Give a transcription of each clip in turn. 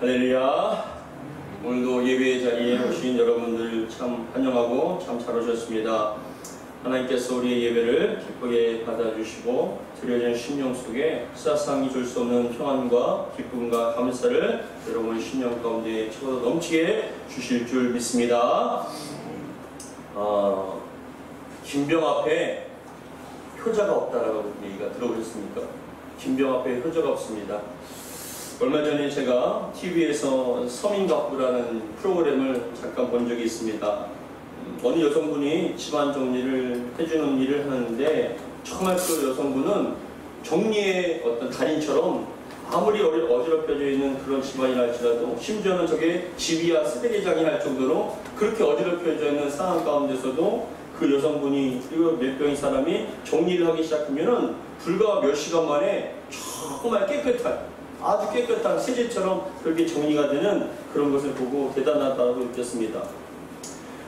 할렐루야. 오늘도 예배의 자리에 오신 여러분들 참 환영하고 참 잘 오셨습니다. 하나님께서 우리의 예배를 기쁘게 받아주시고 드려진 심령 속에 세상이 줄 수 없는 평안과 기쁨과 감사를 여러분 심령 가운데 채워 넘치게 주실 줄 믿습니다. 김병 앞에 효자가 없다라고 얘기가 들어보셨습니까? 김병 앞에 효자가 없습니다. 얼마 전에 제가 TV에서 서민가부라는 프로그램을 잠깐 본 적이 있습니다. 어느 여성분이 집안 정리를 해주는 일을 하는데 정말 그 여성분은 정리의 어떤 달인처럼 아무리 어지럽혀져 있는 그런 집안이 할지라도 심지어는 저게 집이야 쓰레기장이 할 정도로 그렇게 어지럽혀져 있는 상황 가운데서도 그 여성분이 그리고 몇 명의 사람이 정리를 하기 시작하면은 불과 몇 시간 만에 정말 깨끗한 아주 깨끗한 세제처럼 그렇게 정리가 되는 그런 것을 보고 대단하다고 느꼈습니다.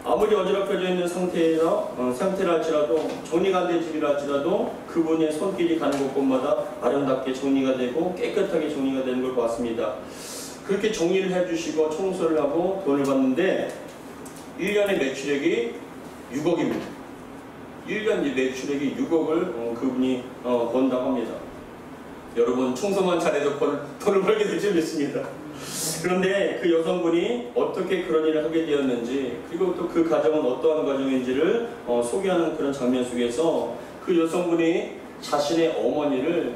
아무리 어지럽혀져 있는 상태라 할지라도 정리가 안 된 집이라 할지라도 그분의 손길이 가는 곳곳마다 아름답게 정리가 되고 깨끗하게 정리가 되는 걸 봤습니다. 그렇게 정리를 해주시고 청소를 하고 돈을 받는데 1년의 매출액이 6억입니다. 1년 매출액이 6억을 그분이 번다고 합니다. 여러분 청소만 잘해도 돈을 벌게 될 줄 믿습니다. 그런데 그 여성분이 어떻게 그런 일을 하게 되었는지 그리고 또 그 가정은 어떠한 가정인지를 소개하는 그런 장면 속에서 그 여성분이 자신의 어머니를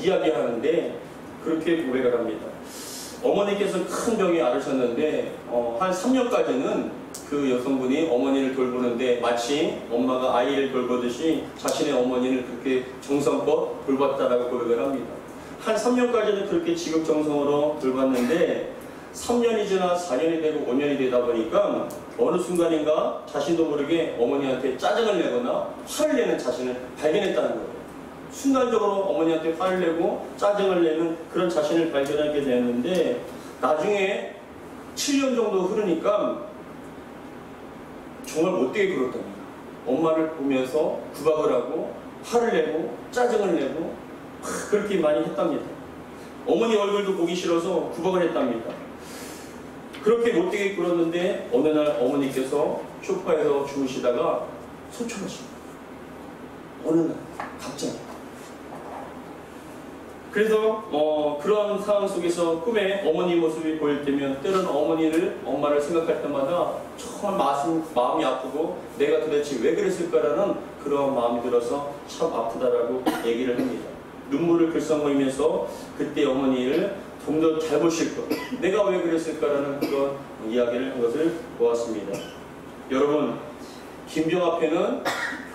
이야기하는데 그렇게 고백을 합니다. 어머니께서 큰 병에 앓으셨는데 한 3년까지는 그 여성분이 어머니를 돌보는데 마치 엄마가 아이를 돌보듯이 자신의 어머니를 그렇게 정성껏 돌봤다라고 고백을 합니다. 한 3년까지는 그렇게 지극정성으로 돌봤는데 3년이 지나 4년이 되고 5년이 되다 보니까 어느 순간인가 자신도 모르게 어머니한테 짜증을 내거나 화를 내는 자신을 발견했다는 거예요. 순간적으로 어머니한테 화를 내고 짜증을 내는 그런 자신을 발견하게 되었는데 나중에 7년 정도 흐르니까 정말 못되게 굴었답니다. 엄마를 보면서 구박을 하고 화를 내고 짜증을 내고 그렇게 많이 했답니다. 어머니 얼굴도 보기 싫어서 구박을 했답니다. 그렇게 못되게 굴었는데 어느 날 어머니께서 소파에서 주무시다가 소천하십니다. 어느 날 갑자기. 그래서 그런 상황 속에서 꿈에 어머니 모습이 보일 때면 때로는 엄마를 생각할 때마다 정말 마음이 아프고 내가 도대체 왜 그랬을까라는 그런 마음이 들어서 참 아프다라고 얘기를 합니다. 눈물을 글썽거리면서 그때 어머니를 좀 더 잘 보실 것, 내가 왜 그랬을까라는 그런 이야기를 한 것을 보았습니다. 여러분, 김병 앞에는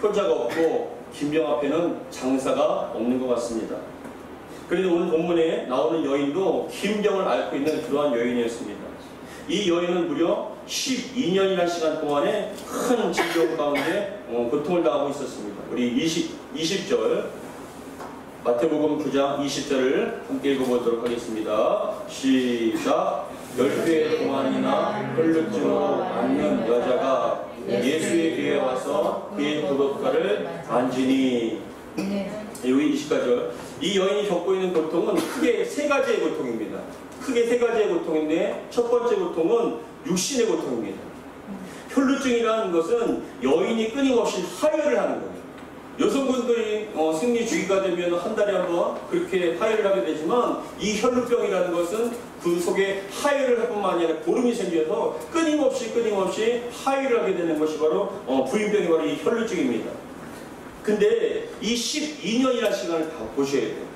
효자가 없고 김병 앞에는 장사가 없는 것 같습니다. 그런데 오늘 본문에 나오는 여인도 김병을 앓고 있는 그러한 여인이었습니다. 이 여인은 무려 12년이라는 시간 동안에 큰 질병 가운데 고통을 당하고 있었습니다. 우리 20절 마태복음 9장 20절을 함께 읽어보도록 하겠습니다. 시작. 10회 동안이나 혈루증으로 앓는 여자가 예수의 귀에 와서 그의 도덕가를 만지니. 여기 20가절. 이 여인이 겪고 있는 고통은 크게 세 가지의 고통입니다. 크게 세 가지의 고통인데 첫 번째 고통은 육신의 고통입니다. 혈루증이라는 것은 여인이 끊임없이 하혈을 하는 거예요. 여성분들이 생리주기가 되면 한 달에 한 번 그렇게 하혈을 하게 되지만 이 혈루병이라는 것은 그 속에 하혈을 할 뿐만 아니라 고름이 생겨서 끊임없이 하혈을 하게 되는 것이 바로 부인병이 바로 이 혈루증입니다. 근데 이 12년이라는 시간을 다 보셔야 돼요.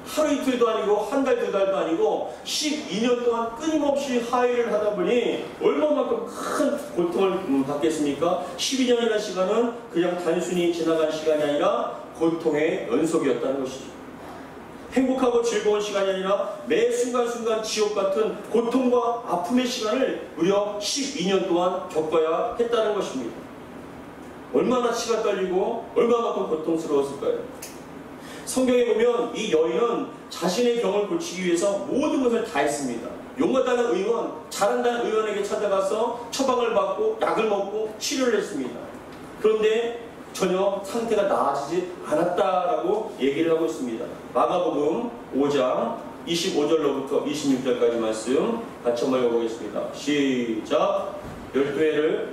하루 이틀도 아니고 한 달, 두 달도 아니고 12년 동안 끊임없이 하혈을 하다 보니 얼마만큼 큰 고통을 받겠습니까? 12년이라는 시간은 그냥 단순히 지나간 시간이 아니라 고통의 연속이었다는 것이죠. 행복하고 즐거운 시간이 아니라 매 순간순간 지옥 같은 고통과 아픔의 시간을 무려 12년 동안 겪어야 했다는 것입니다. 얼마나 치가 떨리고 얼마만큼 고통스러웠을까요? 성경에 보면 이 여인은 자신의 병을 고치기 위해서 모든 것을 다 했습니다. 용하다는 의원, 잘한다는 의원에게 찾아가서 처방을 받고 약을 먹고 치료를 했습니다. 그런데 전혀 상태가 나아지지 않았다라고 얘기를 하고 있습니다. 마가복음 5장 25절로부터 26절까지 말씀 같이 한번 읽어보겠습니다. 시작. 12회를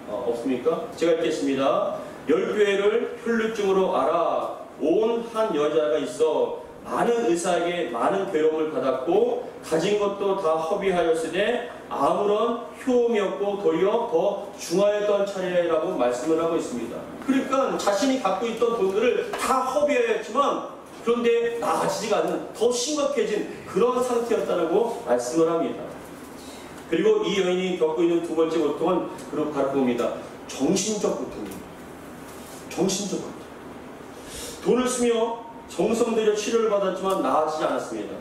없습니까? 제가 읽겠습니다. 12회를 혈루증으로 알아 온 한 여자가 있어 많은 의사에게 많은 괴로움을 받았고 가진 것도 다 허비하였으되 아무런 효험이 없고 도리어 더 중하였던 차례라고 말씀을 하고 있습니다. 그러니까 자신이 갖고 있던 돈들을 다 허비하였지만 그런데 나아지지가 않는 더 심각해진 그런 상태였다고 말씀을 합니다. 그리고 이 여인이 겪고 있는 두 번째 고통은 바로 그겁니다. 정신적 고통입니다. 정신적 고통. 돈을 쓰며 정성 들여 치료를 받았지만 나아지지 않았습니다.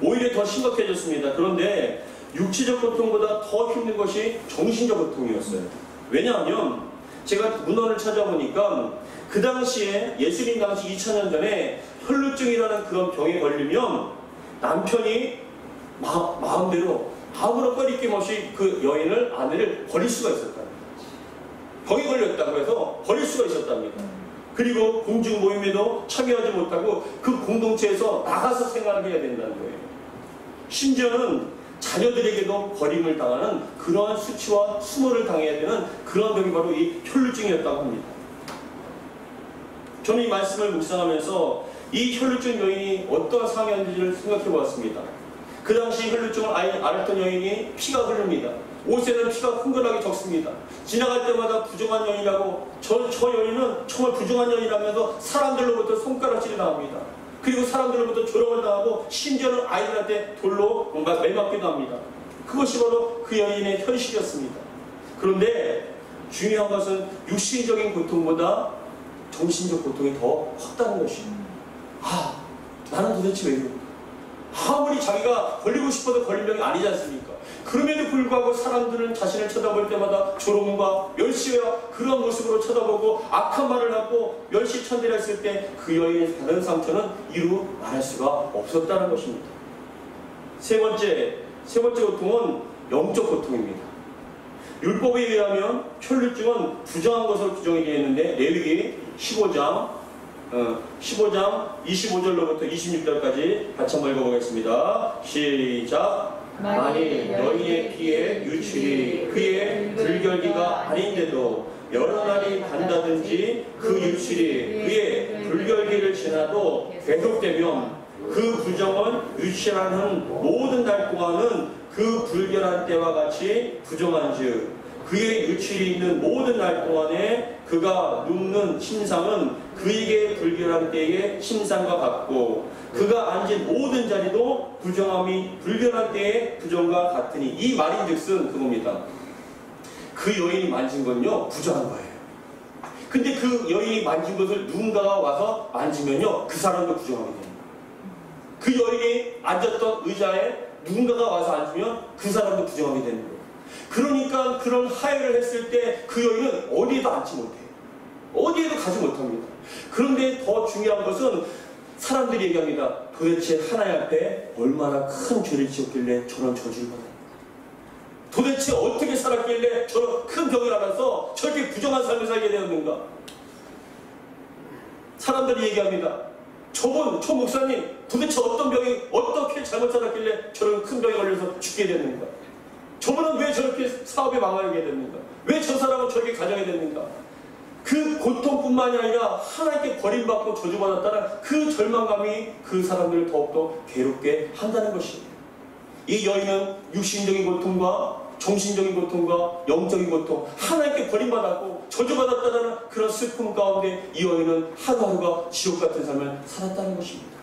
오히려 더 심각해졌습니다. 그런데 육체적 고통보다 더 힘든 것이 정신적 고통이었어요. 왜냐하면 제가 문헌을 찾아보니까 그 당시에 예수님 당시 2000년 전에 혈루증이라는 그런 병에 걸리면 남편이 마음대로 아무런 꺼리낌 없이 그 여인을, 아내를 버릴 수가 있었답니다. 병에 걸렸다고 해서 버릴 수가 있었답니다. 그리고 공중 모임에도 참여하지 못하고 그 공동체에서 나가서 생활을 해야 된다는 거예요. 심지어는 자녀들에게도 버림을 당하는 그러한 수치와 수모를 당해야 되는 그런 병이 바로 이 혈루증이었다고 합니다. 저는 이 말씀을 묵상하면서 이 혈루증 여인이 어떤 상황이었는지를 생각해 보았습니다. 그 당시 혈루증을 앓았던 여인이 피가 흐릅니다. 옷에는 피가 흥건하게 적습니다. 지나갈 때마다 부정한 여인이라고 저 여인은 정말 부정한 여인이라면서 사람들로부터 손가락질이 나옵니다. 그리고 사람들로부터 조롱을 당하고 심지어는 아이들한테 돌로 뭔가 매맞기도 합니다. 그것이 바로 그 여인의 현실이었습니다. 그런데 중요한 것은 육신적인 고통보다 정신적 고통이 더 컸다는 것이에요. 나는 도대체 왜 이럴까? 아무리 자기가 걸리고 싶어도 걸린 병이 아니지 않습니까? 그럼에도 불구하고 사람들은 자신을 쳐다볼 때마다 조롱과 멸시와 그런 모습으로 쳐다보고 악한 말을 하고 멸시천대를 했을 때 그 여인의 받은 상처는 이루 말할 수가 없었다는 것입니다. 세 번째 고통은 영적 고통입니다. 율법에 의하면 혈루증은 부정한 것으로 규정이 되어 있는데 레위기 15장 25절로부터 26절까지 같이 한번 읽어보겠습니다. 시작. 만일 너희의 피에 유출이 그의 불결기가 아닌데도 여러 날이 간다든지 그 유출이 그의 불결기를 지나도 계속되면 그 부정은 유출하는 모든 날 동안은 그 불결한 때와 같이 부정한즉 그의 유출이 있는 모든 날 동안에 그가 눕는 침상은 그에게 불결한 때의 침상과 같고 그가 앉은 모든 자리도 부정함이 불결한 때의 부정과 같으니 이 말인즉슨 그겁니다. 그 여인이 만진 건요 부정한 거예요. 근데 그 여인이 만진 것을 누군가가 와서 만지면요 그 사람도 부정하게 됩니다. 그 여인이 앉았던 의자에 누군가가 와서 앉으면 그 사람도 부정하게 되는 거예요. 그러니까 그런 하해를 했을 때 그 여인은 어디에도 앉지 못해요. 어디에도 가지 못합니다. 그런데 더 중요한 것은 사람들이 얘기합니다. 도대체 하나님 앞에 얼마나 큰 죄를 지었길래 저런 저주를 받았는가? 도대체 어떻게 살았길래 저런 큰 병을 알아서 저렇게 부정한 삶을 살게 되었는가? 사람들이 얘기합니다. 저 목사님 도대체 어떤 병이 어떻게 잘못 살았길래 저런 큰 병에 걸려서 죽게 됐는가? 저분은 왜 저렇게 사업에 망하게 됐는가? 왜 저 사람은 저렇게 가정이 됐는가? 그 고통뿐만이 아니라 하나님께 버림받고 저주받았다는 그 절망감이 그 사람들을 더욱더 괴롭게 한다는 것입니다. 이 여인은 육신적인 고통과 정신적인 고통과 영적인 고통, 하나님께 버림받았고 저주받았다는 그런 슬픔 가운데 이 여인은 하루하루가 지옥 같은 삶을 살았다는 것입니다.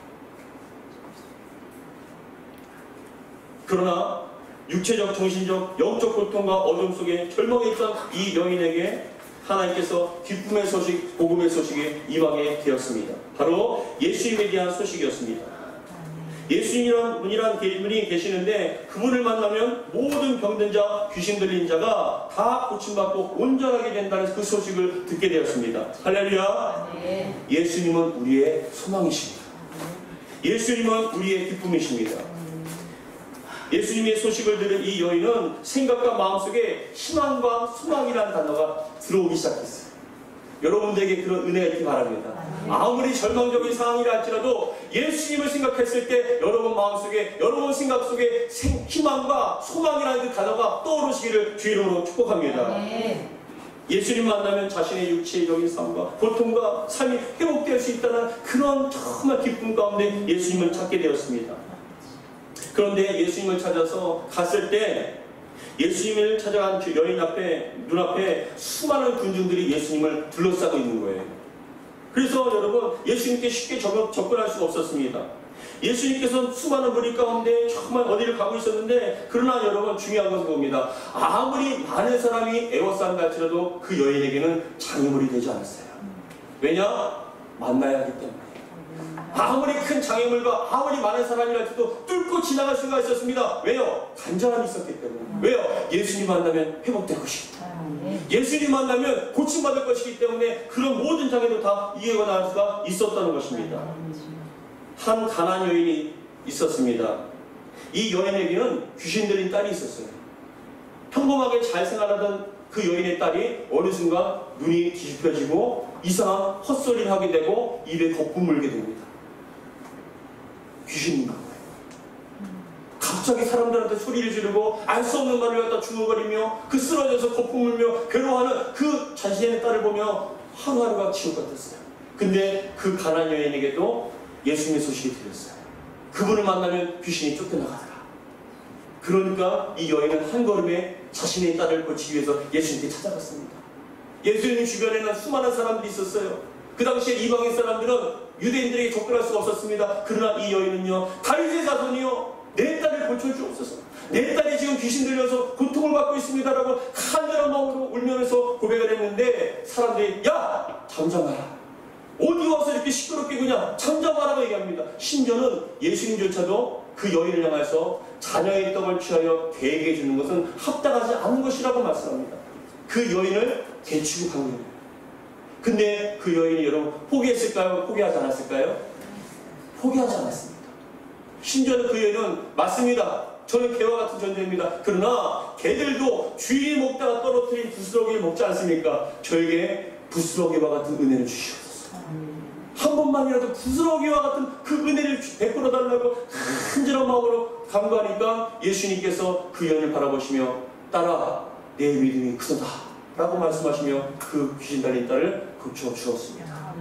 그러나 육체적, 정신적, 영적 고통과 어둠 속에 절망에 있던 이 여인에게 하나님께서 기쁨의 소식, 복음의 소식이 임하게 되었습니다. 바로 예수님에 대한 소식이었습니다. 예수님이란 분이 계시는데 그분을 만나면 모든 병든 자, 귀신 들린 자가 다 고침받고 온전하게 된다는 그 소식을 듣게 되었습니다. 할렐루야! 네. 예수님은 우리의 소망이십니다. 예수님은 우리의 기쁨이십니다. 예수님의 소식을 들은 이 여인은 생각과 마음속에 희망과 소망이라는 단어가 들어오기 시작했어요. 여러분들에게 그런 은혜가 있기 바랍니다. 아무리 절망적인 상황이라 할지라도 예수님을 생각했을 때 여러분 마음속에, 여러분 생각 속에 희망과 소망이라는 그 단어가 떠오르시기를 주의로 축복합니다. 예수님 만나면 자신의 육체적인 삶과 고통과 삶이 회복될 수 있다는 그런 정말 기쁨 가운데 예수님을 찾게 되었습니다. 그런데 예수님을 찾아서 갔을 때 예수님을 찾아간 그 여인 앞에, 눈앞에 수많은 군중들이 예수님을 둘러싸고 있는 거예요. 그래서 여러분 예수님께 쉽게 접근할 수가 없었습니다. 예수님께서는 수많은 무리 가운데 정말 어디를 가고 있었는데, 그러나 여러분 중요한 것은 봅니다. 아무리 많은 사람이 애워싸는 갈지라도 그 여인에게는 장애물이 되지 않았어요. 왜냐? 만나야 하기 때문에. 아무리 큰 장애물과 아무리 많은 사람이라도 뚫고 지나갈 수가 있었습니다. 왜요? 간절함이 있었기 때문에. 왜요? 예수님 만나면 회복될 것이기 때문에. 예수님 만나면 고침받을 것이기 때문에 그런 모든 장애도 다 이해가 나갈 수가 있었다는 것입니다. 한 가난안 여인이 있었습니다. 이 여인에게는 귀신 들린 딸이 있었어요. 평범하게 잘 생활하던 그 여인의 딸이 어느 순간 눈이 뒤집혀지고 이상한 헛소리를 하게 되고 입에 거품 물게 됩니다. 귀신인 거예요. 갑자기 사람들한테 소리를 지르고 알 수 없는 말을 갖다 중얼거리며 그 쓰러져서 거품 물며 괴로워하는 그 자신의 딸을 보며 하루하루가 지옥 같았어요. 근데 그 가난안 여인에게도 예수님의 소식이 들렸어요. 그분을 만나면 귀신이 쫓겨나가더라. 그러니까 이 여인은 한 걸음에 자신의 딸을 고치기 위해서 예수님께 찾아갔습니다. 예수님 주변에는 수많은 사람들이 있었어요. 그 당시에 이방인 사람들은 유대인들에게 접근할 수가 없었습니다. 그러나 이 여인은요, 다윗의 자손이요, 내 딸을 고쳐주옵소서. 내 딸이 지금 귀신 들려서 고통을 받고 있습니다라고 간절한 마음으로 울면서 고백을 했는데, 사람들이 야! 잠잠하라. 어디 와서 이렇게 시끄럽게 그냥 잠잠하라고 얘기합니다. 심지어는 예수님조차도 그 여인을 향해서 자녀의 떡을 취하여 개에게 주는 것은 합당하지 않은 것이라고 말씀합니다. 그 여인을 개치고 간 거예요. 근데 그 여인이 여러분 포기했을까요? 포기하지 않았을까요? 포기하지 않았습니다. 심지어는 그 여인은 맞습니다. 저는 개와 같은 존재입니다. 그러나 개들도 주인이 먹다가 떨어뜨린 부스러기를 먹지 않습니까? 저에게 부스러기와 같은 은혜를 주시옵소서. 한 번만이라도 부스러기와 같은 그 은혜를 베풀어 달라고 간절한 마음으로 간구하니까 예수님께서 그 여인을 바라보시며 딸아, 내 믿음이 크도다 라고 말씀하시며 그 귀신 달린 딸을 고쳐 주었습니다.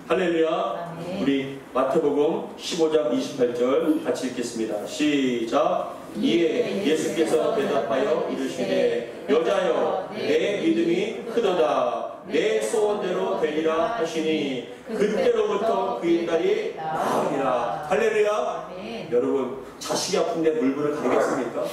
할렐루야. 우리 마태복음 15장 28절 같이 읽겠습니다. 시작. 이에 예수께서 대답하여 이르시되 여자여, 내 믿음이 크도다. 내 소원대로 되리라 하시니 그때로부터 그의 딸이 나으리라. 할렐루야. 여러분, 자식이 아픈데 물불을 가리겠습니까?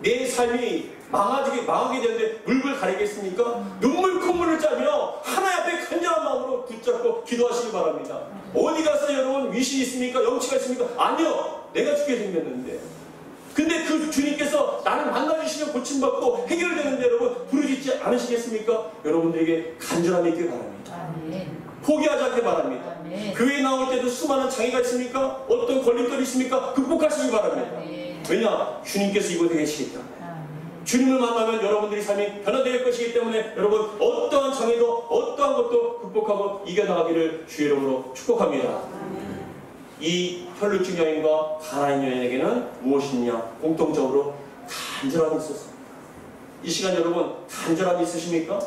내 삶이 망하게 되는데 물불 가리겠습니까? 눈물 콧물을 짜며 하나님 앞에 간절한 마음으로 붙잡고 기도하시기 바랍니다. 어디 가서 여러분 위신이 있습니까? 영치가 있습니까? 아니요, 내가 죽게 생겼는데. 근데 그 주님께서 나를 만나주시면 고침받고 해결되는데 여러분 부르짖지 않으시겠습니까? 여러분들에게 간절함이 있길 바랍니다. 포기하지 않길 바랍니다. 교회에 나올 때도 수많은 장애가 있습니까? 어떤 걸림돌이 있습니까? 극복하시기 바랍니다. 왜냐? 주님께서 이곳에 계시기 때문에. 주님을 만나면 여러분들의 삶이 변화될 것이기 때문에 여러분 어떠한 장애도 어떠한 것도 극복하고 이겨나가기를 주의 이름으로 축복합니다. 이 혈루증 여인과 가나안 여인에게는 무엇이냐? 공통적으로 간절함이 있었습니다. 이 시간 여러분 간절함이 있으십니까?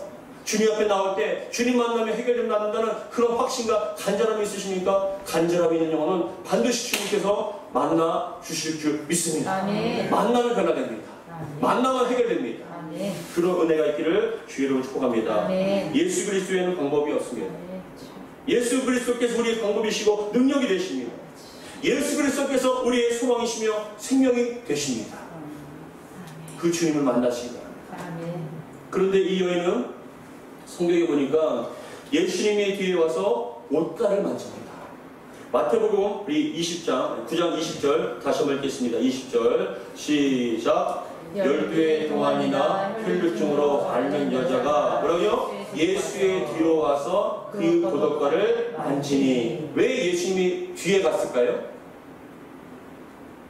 주님 앞에 나올 때 주님 만나면 해결된다는 그런 확신과 간절함이 있으십니까? 간절함이 있는 영혼은 반드시 주님께서 만나 주실 줄 믿습니다. 아멘. 만나면 변화됩니다. 아멘. 만나면 해결됩니다. 아멘. 그런 은혜가 있기를 주의 이름으로 축복합니다. 아멘. 예수 그리스도에는 방법이 없습니다. 아멘. 예수 그리스도께서 우리의 방법이시고 능력이 되십니다. 예수 그리스도께서 우리의 소망이시며 생명이 되십니다. 그 주님을 만나시기 바랍니다. 그런데 이 여인은 성경에 보니까 예수님의 뒤에 와서 옷가를 만집니다. 마태복음 우리 20장 9장 20절 다시 한번 읽겠습니다. 20절 시작. 12의 동안이나 혈루증으로 앓는 여자가 뭐라고요? 예수의 뒤로 와서 그 고독가를 만지니. 왜 예수님이 뒤에 갔을까요?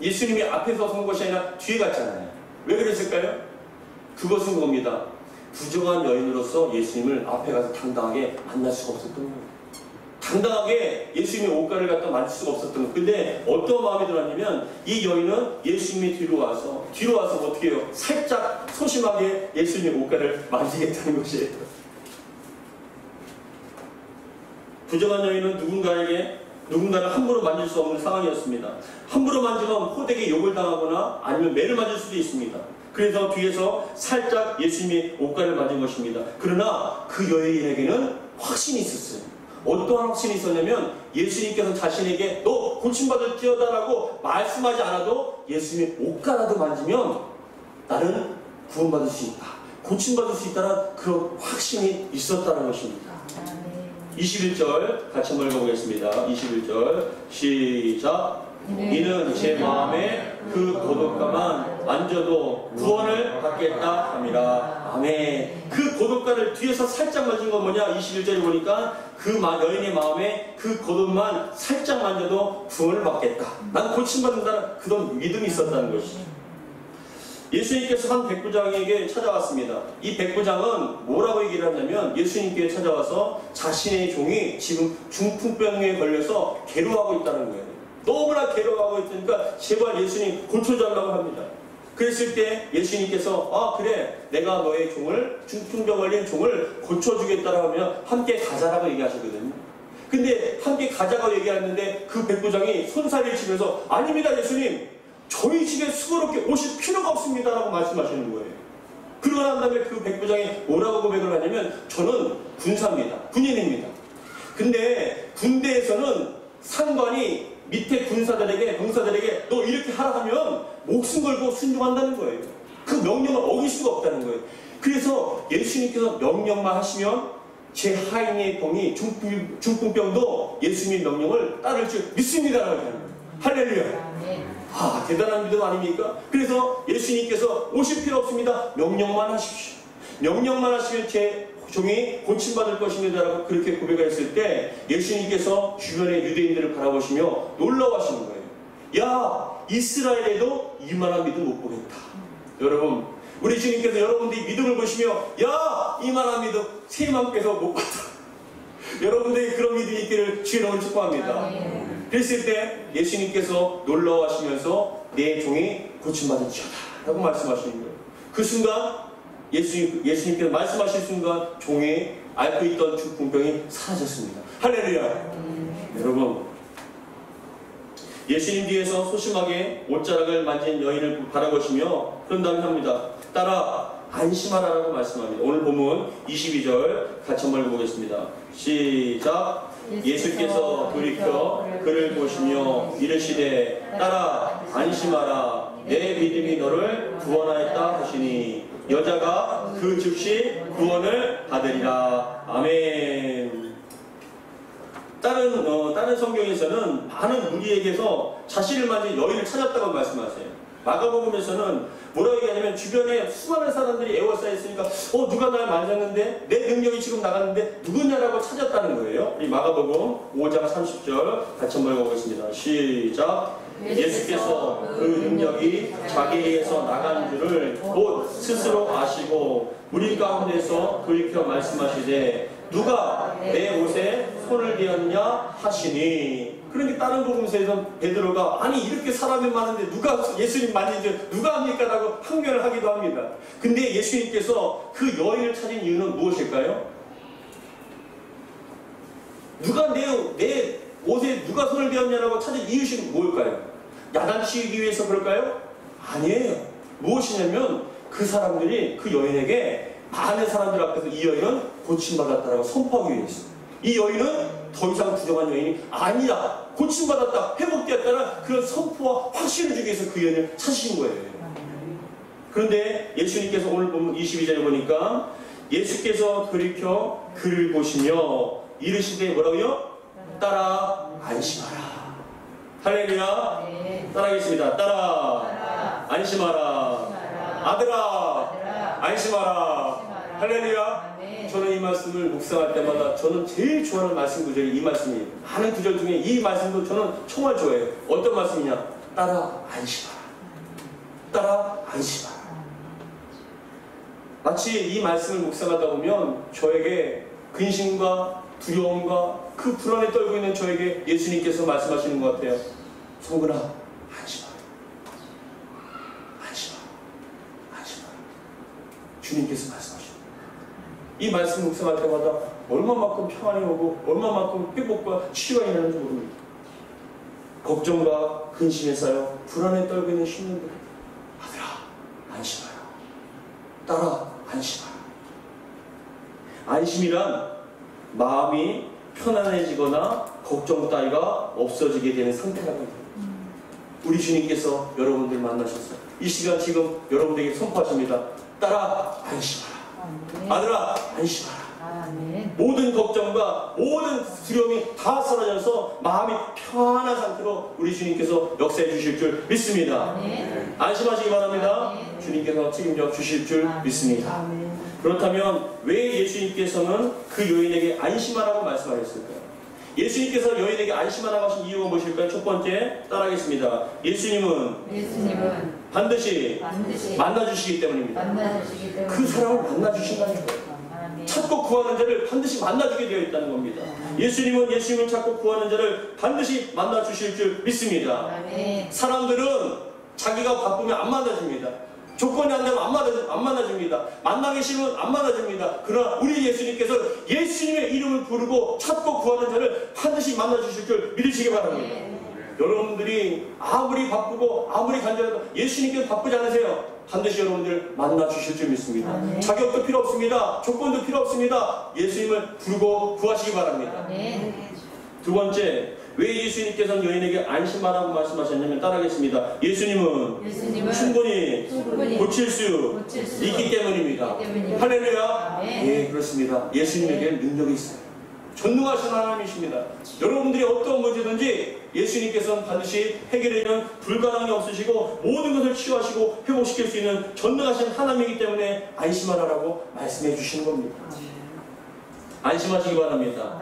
예수님이 앞에서 선 것이 아니라 뒤에 갔잖아요. 왜 그랬을까요? 그것은 겁니다. 부정한 여인으로서 예수님을 앞에 가서 당당하게 만날 수가 없었던 거예요. 당당하게 예수님의 옷가를 갖다 만질 수가 없었던 거예요. 근데 어떤 마음이 들었냐면 이 여인은 예수님이 뒤로 와서 어떻게 해요? 살짝 소심하게 예수님의 옷가를 만지겠다는 것이에요. 부정한 여인은 누군가를 함부로 만질 수 없는 상황이었습니다. 함부로 만지면 호되게 욕을 당하거나 아니면 매를 맞을 수도 있습니다. 그래서 뒤에서 살짝 예수님의 옷가를 만진 것입니다. 그러나 그 여인에게는 확신이 있었어요. 어떠한 확신이 있었냐면 예수님께서 자신에게 너 고침받을지어다라고 말씀하지 않아도 예수님의 옷가라도 만지면 나는 구원받을 수 있다. 고침받을 수 있다는 그런 확신이 있었다는 것입니다. 21절 같이 한번 읽어보겠습니다. 21절 시작. 이는 제 마음에 그 고독감만 만져도 구원을 받겠다 함이라. 아멘. 그 고독감을 뒤에서 살짝 만진 건 뭐냐? 21절에 보니까 그 여인의 마음에 그 고독만 살짝 만져도 구원을 받겠다. 난 고침받는다는 그런 믿음이 있었다는 것이죠. 예수님께서 한 백부장에게 찾아왔습니다. 이 백부장은 뭐라고 얘기를 하냐면 예수님께 찾아와서 자신의 종이 지금 중풍병에 걸려서 괴로워하고 있다는 거예요. 너무나 괴로워하고 있으니까 제발 예수님 고쳐달라고 합니다. 그랬을 때 예수님께서 아 그래 내가 너의 종을 중풍병 걸린 종을 고쳐주겠다라고 하면 함께 가자라고 얘기하시거든요. 근데 함께 가자고 얘기하는데 그 백부장이 손살을 치면서 아닙니다 예수님 저희 집에 수고롭게 오실 필요가 없습니다 라고 말씀하시는 거예요. 그러고 난 다음에 그 백부장이 뭐라고 고백을 하냐면 저는 군사입니다. 군인입니다. 근데 군대에서는 상관이 밑에 병사들에게 너 이렇게 하라 하면 목숨 걸고 순종한다는 거예요. 그 명령을 어길 수가 없다는 거예요. 그래서 예수님께서 명령만 하시면 제 하인의 병이 중풍병도 예수님의 명령을 따를 줄 믿습니다라고 하는 거예요. 할렐루야. 아 대단한 믿음 아닙니까? 그래서 예수님께서 오실 필요 없습니다. 명령만 하십시오. 명령만 하시면 제 종이 고침받을 것입니다라고 그렇게 고백을 했을 때 예수님께서 주변의 유대인들을 바라보시며 놀라워하시는 거예요. 야 이스라엘에도 이만한 믿음 못 보겠다. 여러분 우리 주님께서 여러분들이 믿음을 보시며 야 이만한 믿음 세만께서 못 봤다. 여러분들이 그런 믿음이 있기를 주의 이름으로 축복합니다. 그랬을 때 예수님께서 놀라워하시면서 내 종이 고침받을지어다 라고 말씀하시는 거예요. 그 순간 예수님께서 말씀하실 순간 종이 앓고 있던 중풍병이 사라졌습니다. 할렐루야. 여러분 예수님 뒤에서 소심하게 옷자락을 만진 여인을 바라보시며 그런 다음에 합니다. 따라 안심하라라고 말씀합니다. 오늘 본문 22절 같이 한번 읽어보겠습니다. 시작. 예수께서 돌이켜 그를 보시며 이르시되 따라 안심하라 내 믿음이 너를 구원하였다 하시니 여자가 그 즉시 구원을 받으리라. 아멘. 다른 성경에서는 많은 무리에게서 자신을 만진 여인을 찾았다고 말씀하세요. 마가복음에서는 뭐라고 얘기하냐면 주변에 수많은 사람들이 에워싸여 있으니까 누가 날 만졌는데 내 능력이 지금 나갔는데 누구냐라고 찾았다는 거예요. 이 마가복음 5장 30절 같이 한번 읽어보겠습니다. 시작. 예수께서 그 능력이 자기에게서 나간 줄을 곧 스스로 아시고 무리 가운데서 돌이켜 말씀하시되 누가 내 옷에 손을 대었냐 하시니. 그러니까 다른 복음서에서 베드로가 아니 이렇게 사람이 많은데 누가 예수님 만진지 누가 합니까? 라고 항변을 하기도 합니다. 근데 예수님께서 그 여인을 찾은 이유는 무엇일까요? 누가 내 옷에 누가 손을 대었냐라고 찾은 이유는 무엇일까요? 야단치기 위해서 그럴까요? 아니에요. 무엇이냐면 그 사람들이 그 여인에게 많은 사람들 앞에서 이 여인은 고침받았다라고 선포하기 위해서. 이 여인은 더 이상 부정한 여인이 아니라 고침받았다, 회복되었다는 그런 선포와 확신을 주기 위해서 그 여인을 찾으신 거예요. 그런데 예수님께서 오늘 보면 22절에 보니까 예수께서 돌이켜 그를 보시며 이르시되 뭐라고요? 따라 안심하라. 할렐루야. 따라하겠습니다. 따라 안심하라. 아들아 안심하라. 할렐루야. 저는 이 말씀을 묵상할 때마다 저는 제일 좋아하는 말씀 구절이 이 말씀이에요. 많은 구절 중에 이 말씀도 저는 정말 좋아해요. 어떤 말씀이냐? 따라 안심하라. 따라 안심하라. 마치 이 말씀을 묵상하다 보면 저에게 근심과 두려움과 그 불안에 떨고 있는 저에게 예수님께서 말씀하시는 것 같아요. 성근아, 안심하라. 안심하라. 안심하라. 주님께서 말씀하십니다. 이 말씀 묵상할 때마다 얼마만큼 평안이 오고 얼마만큼 회복과 치유가 있는지 모릅니다. 걱정과 근심에 쌓여 불안에 떨고 있는 신령들, 아들아 안심하라. 딸아 안심하라. 안심이란 마음이 편안해지거나 걱정 따위가 없어지게 되는 상태라고 합니다. 우리 주님께서 여러분들 만나셨어요. 이 시간 지금 여러분들에게 선포하십니다. 딸아 안심하라. 아들아 안심하라. 모든 걱정과 모든 두려움이 다 사라져서 마음이 편안한 상태로 우리 주님께서 역사해 주실 줄 믿습니다. 안심하시기 바랍니다. 주님께서 책임져 주실 줄 믿습니다. 그렇다면 왜 예수님께서는 그 여인에게 안심하라고 말씀하셨을까요? 예수님께서 여인에게 안심하라고 하신 이유가 무엇일까요? 첫 번째 따라하겠습니다. 예수님은 반드시 만나주시기 때문입니다. 그 사람을 만나주신다는 거예요. 찾고 구하는 자를 반드시 만나주게 되어 있다는 겁니다. 예수님은 찾고 구하는 자를 반드시 만나주실 줄 믿습니다. 사람들은 자기가 바쁘면 안 만나줍니다. 조건이 안 되면 안 만나줍니다. 만나기 싫으면 안 만나줍니다. 그러나 우리 예수님께서 예수님의 이름을 부르고 찾고 구하는 자를 반드시 만나주실 줄 믿으시기 바랍니다. 여러분들이 아무리 바쁘고 아무리 간절해도 예수님께서 바쁘지 않으세요. 반드시 여러분들 만나주실 줄 믿습니다. 자격도 필요 없습니다. 조건도 필요 없습니다. 예수님을 부르고 구하시기 바랍니다. 두 번째, 왜 예수님께서는 여인에게 안심하라고 말씀하셨냐면 따라하겠습니다. 예수님은 충분히 고칠 수 있기 때문입니다. 할렐루야. 예, 그렇습니다. 예수님에게는 능력이 있어요. 전능하신 하나님이십니다. 여러분들이 어떤 문제든지 예수님께서는 반드시 해결되는 불가능이 없으시고 모든 것을 치유하시고 회복시킬 수 있는 전능하신 하나님이기 때문에 안심하라고 말씀해 주시는 겁니다. 안심하시기 바랍니다.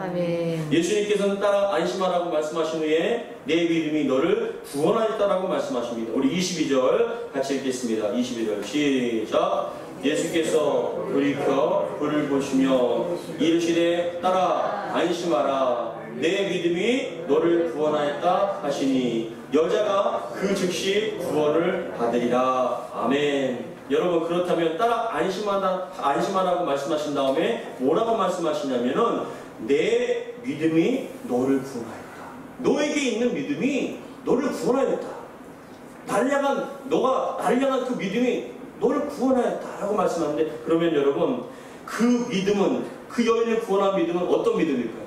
예수님께서는 따라 안심하라고 말씀하신 후에 내 믿음이 너를 구원하였다라고 말씀하십니다. 우리 22절 같이 읽겠습니다. 22절 시작. 예수께서 불을 켜 불을 보시며 이르시되 따라 안심하라. 내 믿음이 너를 구원하였다 하시니 여자가 그 즉시 구원을 받으리라. 아멘. 여러분, 그렇다면 따라 안심하라고 말씀하신 다음에 뭐라고 말씀하시냐면은 내 믿음이 너를 구원하였다. 너에게 있는 믿음이 너를 구원하였다. 나를 향한 그 믿음이 너를 구원하였다라고 말씀하는데, 그러면 여러분, 그 믿음은, 그 여인을 구원한 믿음은 어떤 믿음일까요?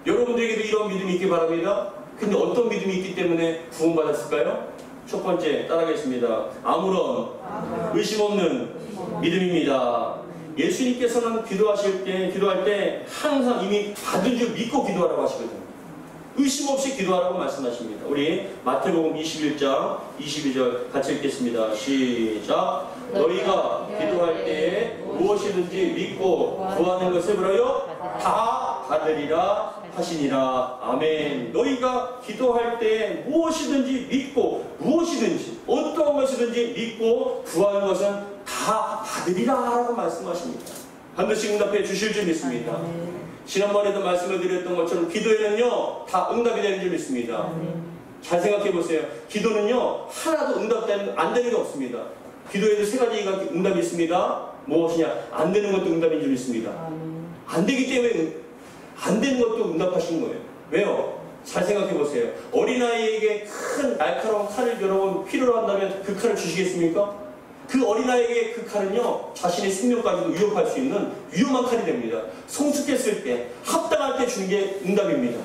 여러분들에게도 이런 믿음이 있기 바랍니다. 근데 어떤 믿음이 있기 때문에 구원받았을까요? 첫 번째 따라하겠습니다. 아무런 의심 없는 믿음입니다. 예수님께서는 기도할 때 항상 이미 받은 줄 믿고 기도하라고 하시거든요. 의심 없이 기도하라고 말씀하십니다. 우리 마태복음 21장 22절 같이 읽겠습니다. 시작. 너희가 기도할 때에 무엇이든지 믿고 구하는 것을 그러여 다 받으리라 하시니라. 아멘. 너희가 기도할 때 무엇이든지 믿고, 무엇이든지 어떠한 것이든지 믿고 구하는 것은 다 받으리라 라고 말씀하십니다. 반드시 응답해 주실 줄 믿습니다. 지난번에도 말씀을 드렸던 것처럼 기도에는요 다 응답이 되는 줄 믿습니다. 잘 생각해 보세요. 기도는요 하나도 안 되는 게 없습니다. 기도에도 세 가지가 응답이 있습니다. 무엇이냐? 안 되는 것도 응답인 줄 믿습니다. 안 되기 때문에 안 되는 것도 응답하신 거예요. 왜요? 잘 생각해 보세요. 어린아이에게 큰 날카로운 칼을 여러분 필요로 한다면 그 칼을 주시겠습니까? 그 어린아이에게 그 칼은요 자신의 생명까지도 위협할 수 있는 위험한 칼이 됩니다. 성숙했을 때, 합당할 때 주는 게 응답입니다.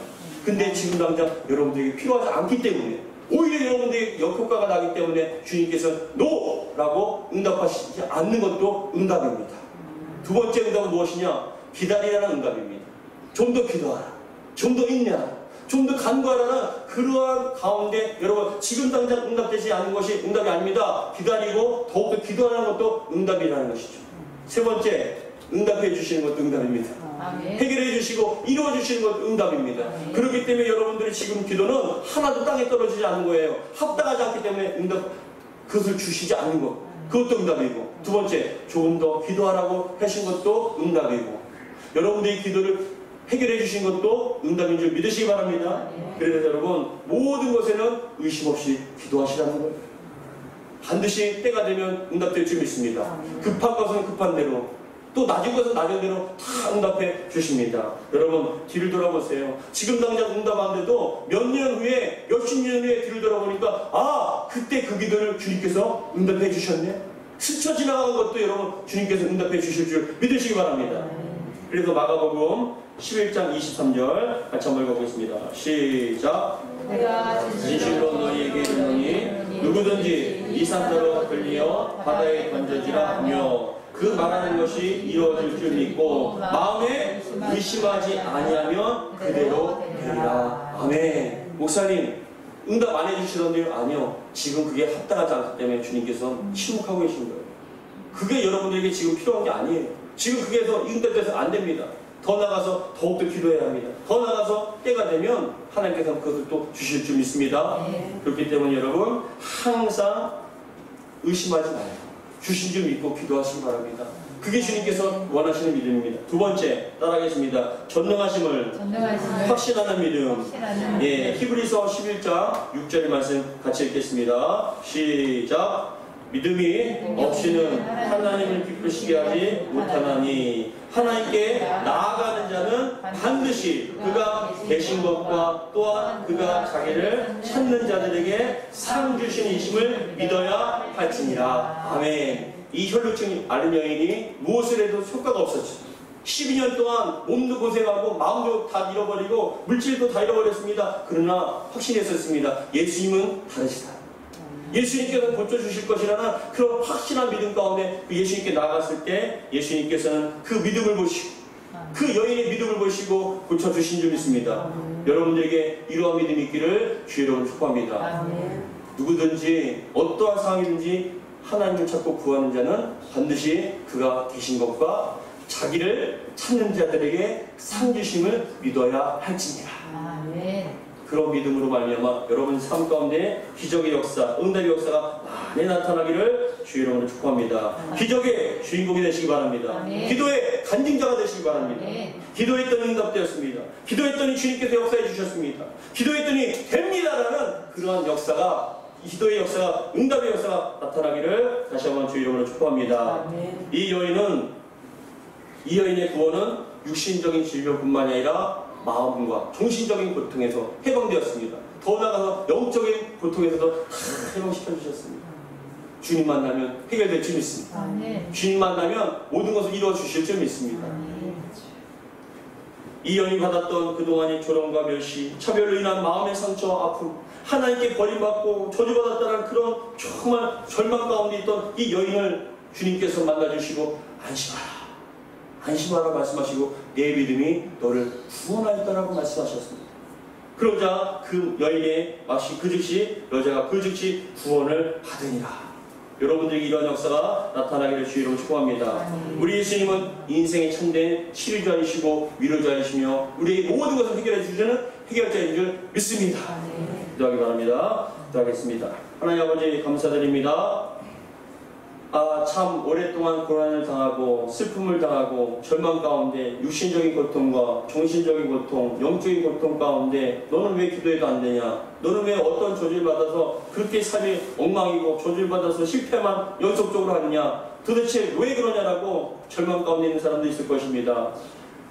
근데 지금 당장 여러분들에게 필요하지 않기 때문에, 오히려 여러분들에게 역효과가 나기 때문에 주님께서 NO! 라고 응답하시지 않는 것도 응답입니다. 두 번째 응답은 무엇이냐? 기다리라는 응답입니다. 좀 더 기도하라, 좀 더 인내하라, 좀 더 간구하라는 그러한 가운데 여러분 지금 당장 응답되지 않는 것이 응답이 아닙니다. 기다리고 더욱더 기도하는 것도 응답이라는 것이죠. 세 번째, 응답해 주시는 것도 응답입니다. 해결해 주시고 이루어 주시는 것도 응답입니다. 그렇기 때문에 여러분들이 지금 기도는 하나도 땅에 떨어지지 않는 거예요. 합당하지 않기 때문에 응답, 그것을 주시지 않는 것. 그것도 응답이고, 두 번째, 조금 더 기도하라고 하신 것도 응답이고, 여러분들이 기도를 해결해 주신 것도 응답인 줄 믿으시기 바랍니다. 그래서 여러분, 모든 것에는 의심 없이 기도하시라는 거예요. 반드시 때가 되면 응답될 줄 믿습니다. 급한 것은 급한 대로, 또 낮은 것은 낮은 대로 다 응답해 주십니다. 여러분, 뒤를 돌아보세요. 지금 당장 응답 안 돼도 몇 년 후에, 몇십 년 후에 뒤를 돌아보니까, 아, 그때 그 기도를 주님께서 응답해 주셨네. 스쳐 지나간 것도 여러분 주님께서 응답해 주실 줄 믿으시기 바랍니다. 그래서 마가복음 11장 23절 같이 한번 읽어보겠습니다. 시작. 내가 진실로 너희에게 이르노니 누구든지 이 산더러 걸리어 바다에 던져지라 하며 그 말하는 것이 이루어질 줄 믿고 마음에 의심하지 아니하면 그대로 되리라. 아멘. 목사님, 응답 안 해주시던데요? 아니요. 지금 그게 합당하지 않기 때문에 주님께서 침묵하고 계신 거예요. 그게 여러분들에게 지금 필요한 게 아니에요. 지금 그게 더 응답돼서 안 됩니다. 더 나가서 더욱더 기도해야 합니다. 더 나가서 때가 되면 하나님께서 그것을 또 주실 줄 믿습니다. 그렇기 때문에 여러분, 항상 의심하지 마요. 주신 줄 믿고 기도하시기 바랍니다. 그게 주님께서 원하시는 믿음입니다. 두 번째, 따라하겠습니다. 전능하심을 확신하는 믿음. 예, 히브리서 11장 6절의 말씀 같이 읽겠습니다. 시작. 믿음이 없이는 하나님을 기쁘시게 하지 못하나니 하나님께 나아가는 자는 반드시 그가 계신 것과 또한 그가 자기를 찾는 자들에게 상 주시니심을 믿어야 할지니라. 아멘. 이 혈루증 앓은 여인이 무엇을 해도 효과가 없었죠. 12년 동안 몸도 고생하고 마음도 다 잃어버리고 물질도 다 잃어버렸습니다. 그러나 확신했었습니다. 예수님은 다르시다. 예수님께서 고쳐주실 것이라는 그런 확신한 믿음 가운데 그 예수님께 나아갔을 때 예수님께서는 그 믿음을 보시고 그 여인의 믿음을 보시고 고쳐주신 줄 믿습니다. 여러분들에게 이러한 믿음이 있기를 주의 이름으로 축복합니다. 누구든지 어떠한 상황이든지 하나님을 찾고 구하는 자는 반드시 그가 계신 것과 자기를 찾는 자들에게 상 주심을 믿어야 할지니라. 그런 믿음으로 말미암아 여러분 삶 가운데 기적의 역사, 응답의 역사가 많이 나타나기를 주의 이름으로 축복합니다. 기적의 주인공이 되시기 바랍니다. 기도의 간증자가 되시기 바랍니다. 기도했더니 응답되었습니다. 기도했더니 주님께서 역사해 주셨습니다. 기도했더니 됩니다라는 그러한 역사가, 기도의 역사가, 응답의 역사가 나타나기를 다시 한번 주의 이름으로 축복합니다. 이 여인의 구원은 육신적인 질병뿐만이 아니라 마음과 정신적인 고통에서 해방되었습니다. 더 나아가서 영적인 고통에서도 다 해방시켜 주셨습니다. 주님 만나면 해결될 줄 믿습니다. 주님 만나면 모든 것을 이루어 주실 줄 믿습니다. 이 여인이 받았던 그동안의 조롱과 멸시, 차별로 인한 마음의 상처와 아픔, 하나님께 버림받고 저주받았다는 그런 정말 절망 가운데 있던 이 여인을 주님께서 만나주시고 안심하라, 안심하라 말씀하시고 내 믿음이 너를 구원하였다라고 말씀하셨습니다. 그러자 그 여인의 마치 그 즉시 여자가 그 즉시 구원을 받으니라. 여러분들에게 이러한 역사가 나타나기를 주의 이름으로 축복합니다. 우리 예수님은 인생의 참된 치료자이시고 위로자이시며 우리의 모든 것을 해결해 주시는 해결자인 줄 믿습니다. 기도하기 바랍니다. 기도하겠습니다. 하나님 아버지 감사드립니다. 참 오랫동안 고난을 당하고 슬픔을 당하고 절망 가운데 육신적인 고통과 정신적인 고통, 영적인 고통 가운데 너는 왜 기도해도 안 되냐? 너는 왜 어떤 저주를 받아서 그렇게 삶이 엉망이고 저주를 받아서 실패만 연속적으로 하느냐? 도대체 왜 그러냐라고 절망 가운데 있는 사람도 있을 것입니다.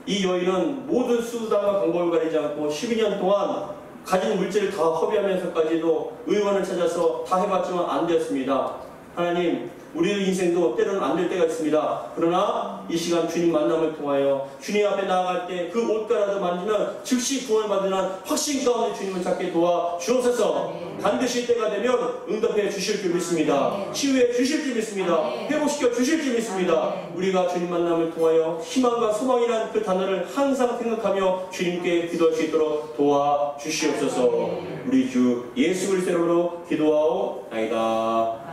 이 여인은 모든 수단과 방법을 가리지 않고 12년 동안 가진 물질을 다 허비하면서까지도 의원을 찾아서 다 해봤지만 안 되었습니다. 하나님, 우리의 인생도 때로는 안 될 때가 있습니다. 그러나 이 시간 주님 만남을 통하여 주님 앞에 나아갈 때 그 옷가라도 만지면 즉시 구원을 받는 확신 가운데 주님을 찾게 도와 주옵소서. 반드시 때가 되면 응답해 주실 줄 믿습니다. 치유해 주실 줄 믿습니다. 회복시켜 주실 줄 믿습니다. 우리가 주님 만남을 통하여 희망과 소망이라는 그 단어를 항상 생각하며 주님께 기도할 수 있도록 도와 주시옵소서. 우리 주 예수 그리스도 이름으로 기도하옵나이다.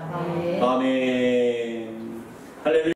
아멘. 할렐루야.